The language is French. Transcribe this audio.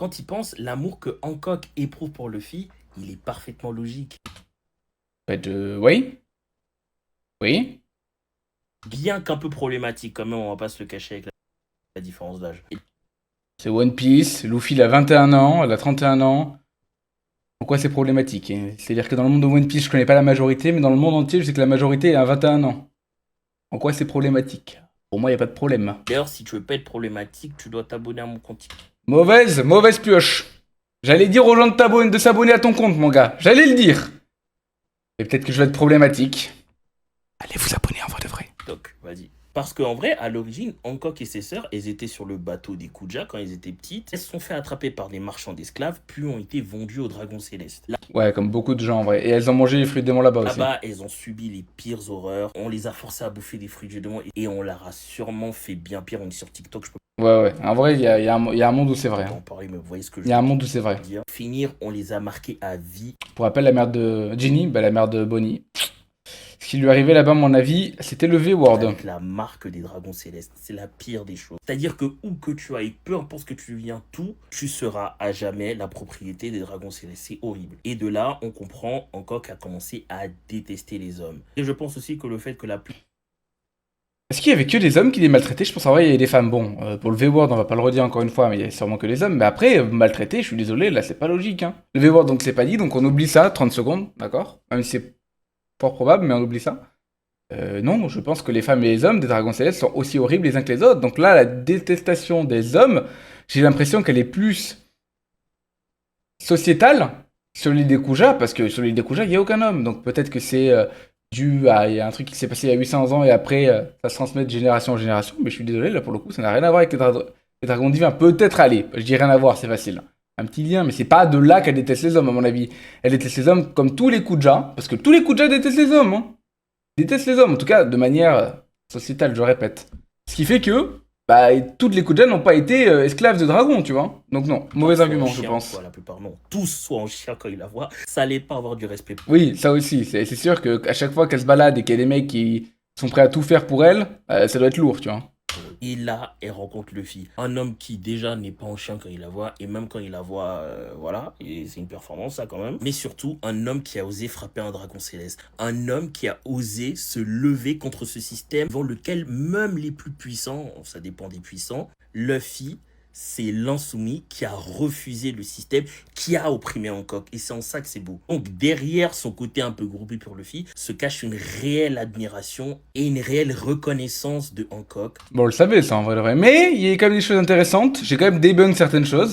Quand il pense, l'amour que Hancock éprouve pour Luffy, il est parfaitement logique. Oui. Oui. Bien qu'un peu problématique, quand même, on va pas se le cacher avec la différence d'âge. C'est One Piece. Luffy, il a 21 ans, elle a 31 ans. Pourquoi c'est problématique? C'est-à-dire que dans le monde de One Piece, je connais pas la majorité, mais dans le monde entier, je sais que la majorité a 21 ans. En quoi c'est problématique? Pour moi, il n'y a pas de problème. D'ailleurs, si tu veux pas être problématique, tu dois t'abonner à mon compte. Mauvaise pioche. J'allais dire aux gens de s'abonner à ton compte, mon gars. J'allais le dire. Et peut-être que je vais être problématique. Allez vous abonner en vrai de vrai. TikTok, vas-y. Parce qu'en vrai, à l'origine, Hancock et ses sœurs, elles étaient sur le bateau des Kuja quand elles étaient petites. Elles se sont fait attraper par des marchands d'esclaves, puis ont été vendues au dragon céleste. Ouais, comme beaucoup de gens en vrai. Et elles ont mangé les fruits de démons là-bas aussi. Là-bas, elles ont subi les pires horreurs. On les a forcées à bouffer des fruits du démon et on leur a sûrement fait bien pire. On est sur TikTok, je peux Ouais. En vrai, il y a un monde où c'est vrai. pas en parler, mais vous voyez ce que je Il y a un veux monde où c'est vrai. dire. Finir, on les a marqués à vie. Pour rappel, la mère de Ginny, la mère de Bonnie. Ce qui lui arrivait là-bas, à mon avis, c'était le V-Word. Avec la marque des dragons célestes. C'est la pire des choses. C'est-à-dire que où que tu ailles, peu importe ce que tu deviens, tu seras à jamais la propriété des dragons célestes. C'est horrible. Et de là, on comprend Hancock a commencé à détester les hommes. Et je pense aussi que le fait que la plus... Est-ce qu'il y avait que des hommes qui les maltraitaient? Je pense en vrai, il y avait des femmes. Bon, pour le V-Word, on va pas le redire encore une fois, mais il y a sûrement que les hommes. Mais après, maltraiter, je suis désolé, là, c'est pas logique. Hein. Le V-Word, donc, c'est pas dit, donc on oublie ça, 30 secondes, d'accord? Même si c'est fort probable, mais on oublie ça. Non, je pense que les femmes et les hommes des Dragons Célestes sont aussi horribles les uns que les autres. Donc là, la détestation des hommes, j'ai l'impression qu'elle est plus sociétale sur l'île des Kuja, parce que sur l'île des Kuja, il n'y a aucun homme. Donc peut-être que c'est dû à il y a un truc qui s'est passé il y a 800 ans et après, ça se transmet de génération en génération. Mais je suis désolé, là, pour le coup, ça n'a rien à voir avec les dragons divins. Peut-être aller, je dis rien à voir, c'est facile. Un petit lien, mais c'est pas de là qu'elle déteste les hommes, à mon avis. Elle déteste les hommes comme tous les Kuja, parce que tous les Kuja détestent les hommes, hein. Déteste les hommes, en tout cas de manière sociétale, je répète. Ce qui fait que toutes les Kujan n'ont pas été esclaves de dragons, tu vois. Donc non, mauvais argument, je pense. Quoi, la plupart non. Tous soient en chien quand ils la voient. Ça allait pas avoir du respect. Oui, ça aussi, c'est sûr qu'à chaque fois qu'elle se balade et qu'il y a des mecs qui sont prêts à tout faire pour elle, ça doit être lourd, tu vois. Et là, elle rencontre Luffy. Un homme qui déjà n'est pas en chien quand il la voit. Et même quand il la voit, voilà. Et c'est une performance, ça, quand même. Mais surtout, un homme qui a osé frapper un dragon céleste. Un homme qui a osé se lever contre ce système devant lequel même les plus puissants, ça dépend des puissants, Luffy, c'est l'insoumis qui a refusé le système, qui a opprimé Hancock. Et c'est en ça que c'est beau. Donc derrière son côté un peu groupé pour Luffy, se cache une réelle admiration et une réelle reconnaissance de Hancock. Bon, on le savait ça en vrai de vrai. Mais il y a quand même des choses intéressantes. J'ai quand même débunk certaines choses.